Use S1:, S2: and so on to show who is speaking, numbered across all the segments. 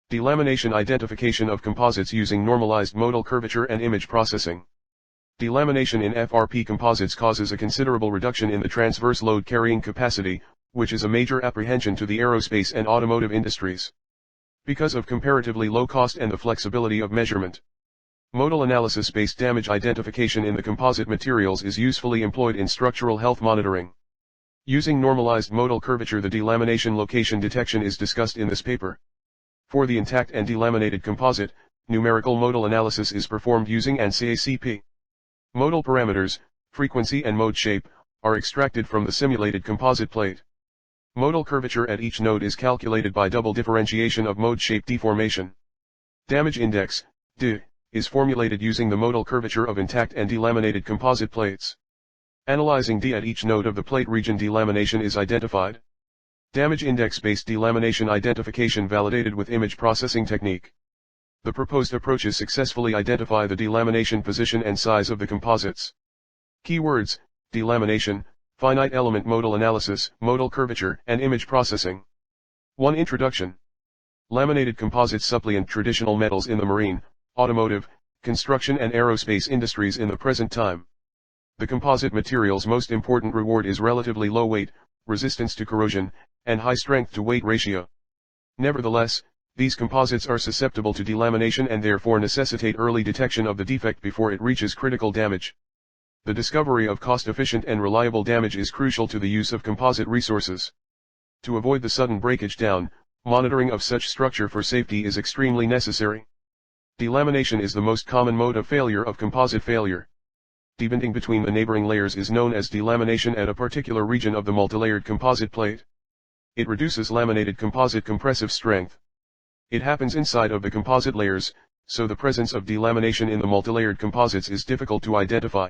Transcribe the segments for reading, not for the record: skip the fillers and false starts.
S1: Delamination identification of composites using normalized modal curvature and image processing. Delamination in FRP composites causes a considerable reduction in the transverse load carrying capacity, which is a major apprehension to the aerospace and automotive industries. Because of comparatively low cost and the flexibility of measurement, modal analysis-based damage identification in the composite materials is usefully employed in structural health monitoring. Using normalized modal curvature, the delamination location detection is discussed in this paper. For the intact and delaminated composite, numerical modal analysis is performed using ANSYS-ACP. Modal parameters, frequency and mode shape, are extracted from the simulated composite plate. Modal curvature at each node is calculated by double differentiation of mode shape deformation. Damage index, D, is formulated using the modal curvature of intact and delaminated composite plates. Analyzing D at each node of the plate region, delamination is identified. Damage index-based delamination identification validated with image processing technique. The proposed approaches successfully identify the delamination position and size of the composites. Keywords: delamination, finite element modal analysis, modal curvature, and image processing. 1. Introduction. Laminated composites supplant traditional metals in the marine, automotive, construction and aerospace industries in the present time. The composite material's most important reward is relatively low weight, resistance to corrosion, and high strength-to-weight ratio. Nevertheless, these composites are susceptible to delamination and therefore necessitate early detection of the defect before it reaches critical damage. The discovery of cost-efficient and reliable damage is crucial to the use of composite resources. To avoid the sudden breakage down, monitoring of such structure for safety is extremely necessary. Delamination is the most common mode of failure of composite failure. Debonding between the neighboring layers is known as delamination at a particular region of the multilayered composite plate. It reduces laminated composite compressive strength. It happens inside of the composite layers, so the presence of delamination in the multilayered composites is difficult to identify.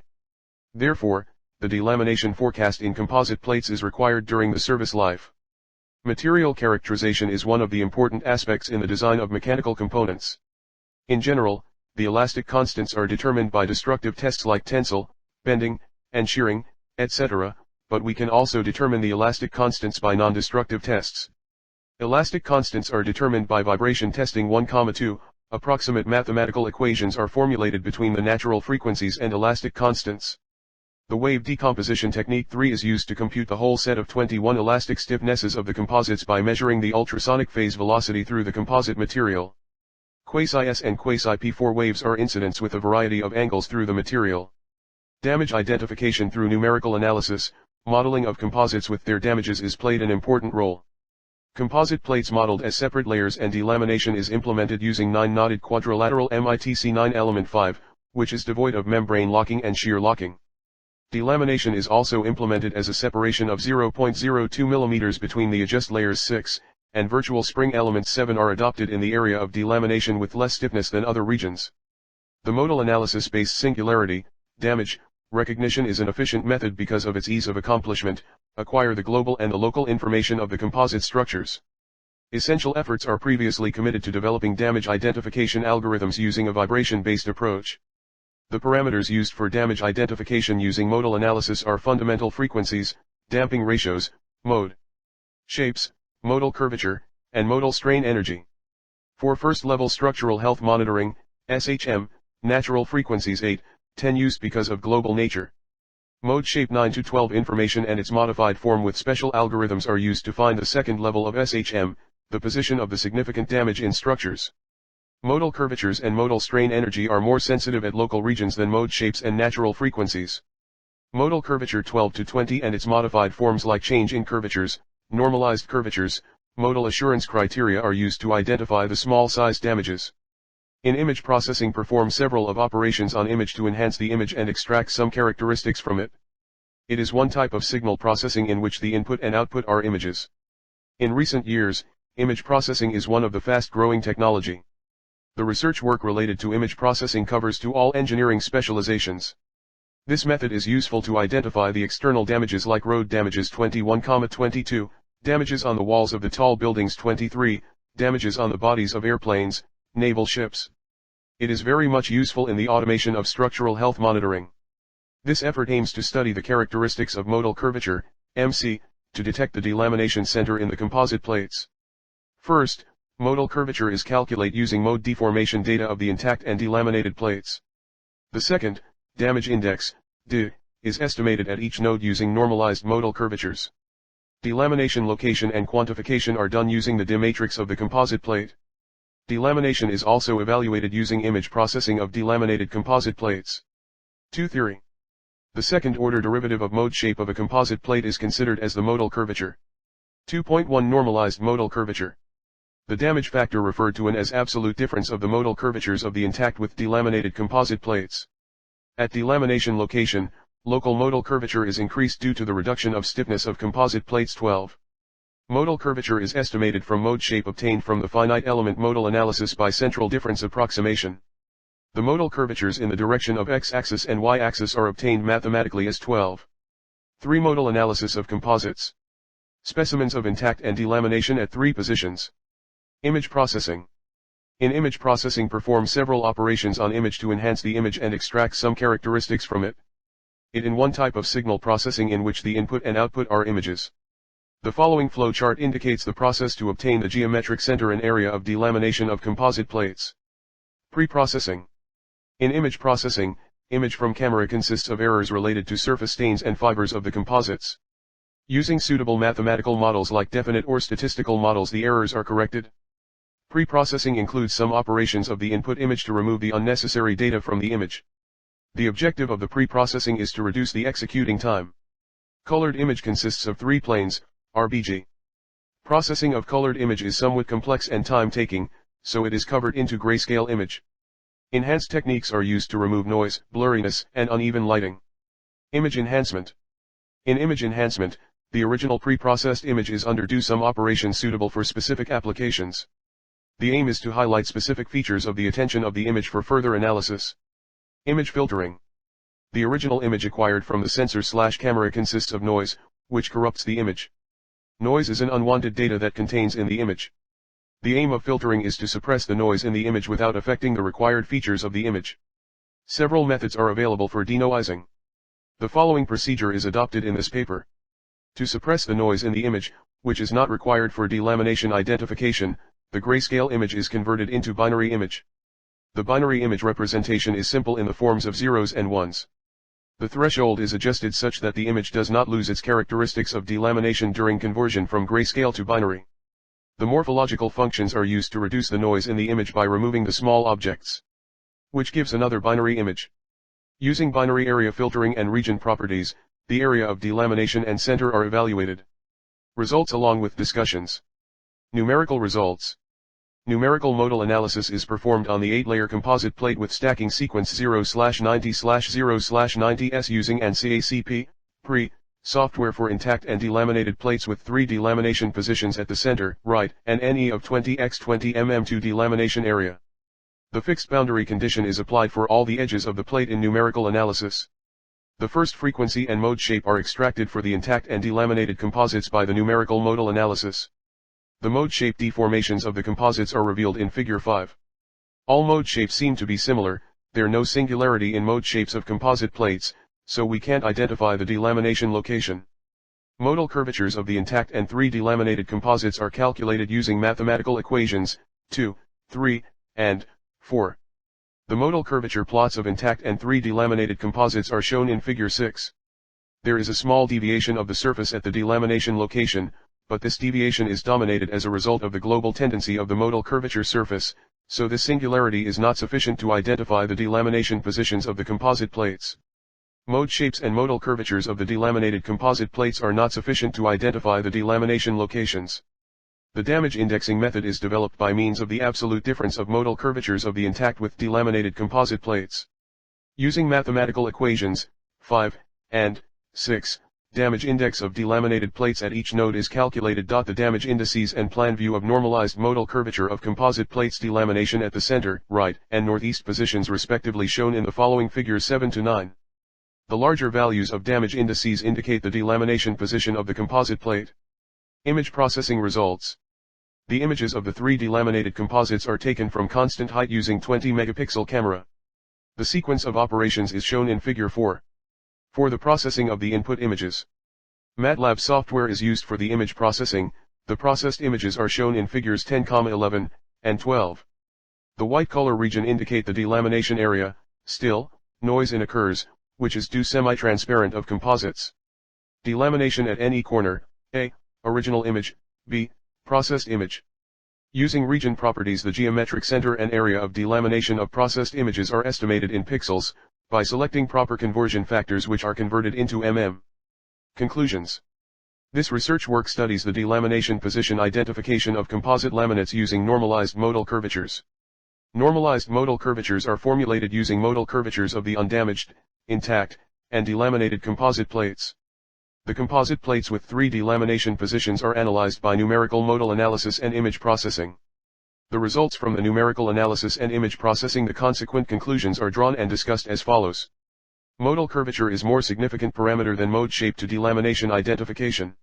S1: Therefore, the delamination forecast in composite plates is required during the service life. Material characterization is one of the important aspects in the design of mechanical components. In general, the elastic constants are determined by destructive tests like tensile, bending, and shearing, etc., but we can also determine the elastic constants by non-destructive tests. Elastic constants are determined by vibration testing. 1,2 Approximate mathematical equations are formulated between the natural frequencies and elastic constants. The wave decomposition technique 3 is used to compute the whole set of 21 elastic stiffnesses of the composites by measuring the ultrasonic phase velocity through the composite material. Quasi-S and quasi-P4 waves are incidents with a variety of angles through the material. Damage identification through numerical analysis, modeling of composites with their damages is played an important role. Composite plates modeled as separate layers and delamination is implemented using 9-knotted quadrilateral MITC 9 element 5, which is devoid of membrane locking and shear locking. Delamination is also implemented as a separation of 0.02 mm between the adjust layers 6, and virtual spring elements 7 are adopted in the area of delamination with less stiffness than other regions. The modal analysis-based singularity, damage, recognition is an efficient method because of its ease of accomplishment, acquire the global and the local information of the composite structures. Essential efforts are previously committed to developing damage identification algorithms using a vibration-based approach. The parameters used for damage identification using modal analysis are fundamental frequencies, damping ratios, mode shapes, modal curvature, and modal strain energy. For first-level structural health monitoring, SHM, natural frequencies 8, 10 used because of global nature. Mode shape 9 to 12 information and its modified form with special algorithms are used to find the second level of SHM, the position of the significant damage in structures. Modal curvatures and modal strain energy are more sensitive at local regions than mode shapes and natural frequencies. Modal curvature 12 to 20 and its modified forms like change in curvatures, normalized curvatures, modal assurance criteria are used to identify the small size damages. In image processing, perform several of operations on image to enhance the image and extract some characteristics from it. It is one type of signal processing in which the input and output are images. In recent years, image processing is one of the fast-growing technology. The research work related to image processing covers to all engineering specializations. This method is useful to identify the external damages like road damages 21,22, damages on the walls of the tall buildings 23, damages on the bodies of airplanes, naval ships. It is very much useful in the automation of structural health monitoring. This effort aims to study the characteristics of modal curvature, MC, to detect the delamination center in the composite plates. First, Modal curvature is calculated using mode deformation data of the intact and delaminated plates. The second, damage index, D, is estimated at each node using normalized modal curvatures. Delamination location and quantification are done using the D matrix of the composite plate. Delamination is also evaluated using image processing of delaminated composite plates. 2. Theory. The second-order derivative of mode shape of a composite plate is considered as the modal curvature. 2.1 Normalized modal curvature. The damage factor referred to as absolute difference of the modal curvatures of the intact with delaminated composite plates. At delamination location, local modal curvature is increased due to the reduction of stiffness of composite plates. 12. Modal curvature is estimated from mode shape obtained from the finite element modal analysis by central difference approximation. The modal curvatures in the direction of x-axis and y-axis are obtained mathematically as 12. 3. Modal analysis of composites. Specimens of intact and delamination at 3 positions. Image processing. In image processing, perform several operations on image to enhance the image and extract some characteristics from it. It in one type of signal processing in which the input and output are images. The following flow chart indicates the process to obtain the geometric center and area of delamination of composite plates. Pre-processing. In image processing, image from camera consists of errors related to surface stains and fibers of the composites. Using suitable mathematical models like definite or statistical models, the errors are corrected. Pre-processing includes some operations of the input image to remove the unnecessary data from the image. The objective of the pre-processing is to reduce the executing time. Colored image consists of 3 planes, RBG. Processing of colored image is somewhat complex and time-taking, so it is covered into grayscale image. Enhanced techniques are used to remove noise, blurriness, and uneven lighting. Image enhancement. In image enhancement, the original pre-processed image is undergo some operations suitable for specific applications. The aim is to highlight specific features of the attention of the image for further analysis. Image filtering. The original image acquired from the sensor/camera consists of noise, which corrupts the image. Noise is an unwanted data that contains in the image. The aim of filtering is to suppress the noise in the image without affecting the required features of the image. Several methods are available for denoising. The following procedure is adopted in this paper. To suppress the noise in the image, which is not required for delamination identification, the grayscale image is converted into binary image. The binary image representation is simple in the forms of zeros and ones. The threshold is adjusted such that the image does not lose its characteristics of delamination during conversion from grayscale to binary. The morphological functions are used to reduce the noise in the image by removing the small objects, which gives another binary image. Using binary area filtering and region properties, the area of delamination and center are evaluated. Results along with discussions. Numerical results. Numerical modal analysis is performed on the 8-layer composite plate with stacking sequence 0/90/0/90s using ANSYS-ACP, software for intact and delaminated plates with 3 delamination positions at the center, right, and NE of 20x20 mm to delamination area. The fixed boundary condition is applied for all the edges of the plate in numerical analysis. The first frequency and mode shape are extracted for the intact and delaminated composites by the numerical modal analysis. The mode shape deformations of the composites are revealed in Figure 5. All mode shapes seem to be similar, there no singularity in mode shapes of composite plates, so we can't identify the delamination location. Modal curvatures of the intact and 3 delaminated composites are calculated using mathematical equations 2, 3, and 4. The modal curvature plots of intact and 3 delaminated composites are shown in Figure 6. There is a small deviation of the surface at the delamination location, but this deviation is dominated as a result of the global tendency of the modal curvature surface, so this singularity is not sufficient to identify the delamination positions of the composite plates. Mode shapes and modal curvatures of the delaminated composite plates are not sufficient to identify the delamination locations. The damage indexing method is developed by means of the absolute difference of modal curvatures of the intact with delaminated composite plates. Using mathematical equations 5 and 6, damage index of delaminated plates at each node is calculated. The damage indices and plan view of normalized modal curvature of composite plates delamination at the center, right, and northeast positions respectively shown in the following figures 7 to 9. The larger values of damage indices indicate the delamination position of the composite plate. Image processing results. The images of the 3 delaminated composites are taken from constant height using 20 megapixel camera. The sequence of operations is shown in Figure 4. For the processing of the input images, MATLAB software is used for the image processing. The processed images are shown in figures 10,11, and 12. The white color region indicate the delamination area, still, noise in occurs, which is due semi-transparent of composites. Delamination at any corner, A, original image, B, processed image. Using region properties, the geometric center and area of delamination of processed images are estimated in pixels, by selecting proper conversion factors which are converted into mm. Conclusions. This research work studies the delamination position identification of composite laminates using normalized modal curvatures. Normalized modal curvatures are formulated using modal curvatures of the undamaged, intact, and delaminated composite plates. The composite plates with 3 delamination positions are analyzed by numerical modal analysis and image processing. The results from the numerical analysis and image processing, the consequent conclusions are drawn and discussed as follows. Modal curvature is more significant parameter than mode shape to delamination identification.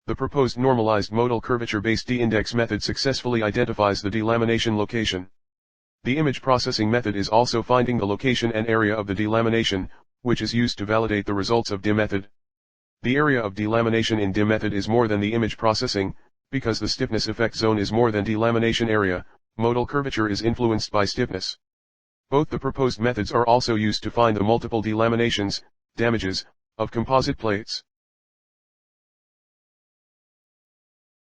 S1: The proposed normalized modal curvature-based D-index method successfully identifies the delamination location. The image processing method is also finding the location and area of the delamination, which is used to validate the results of DIM method. The area of delamination in DIM method is more than the image processing, because the stiffness effect zone is more than delamination area. Modal curvature is influenced by stiffness. Both the proposed methods are also used to find the multiple delaminations, damages, of composite plates.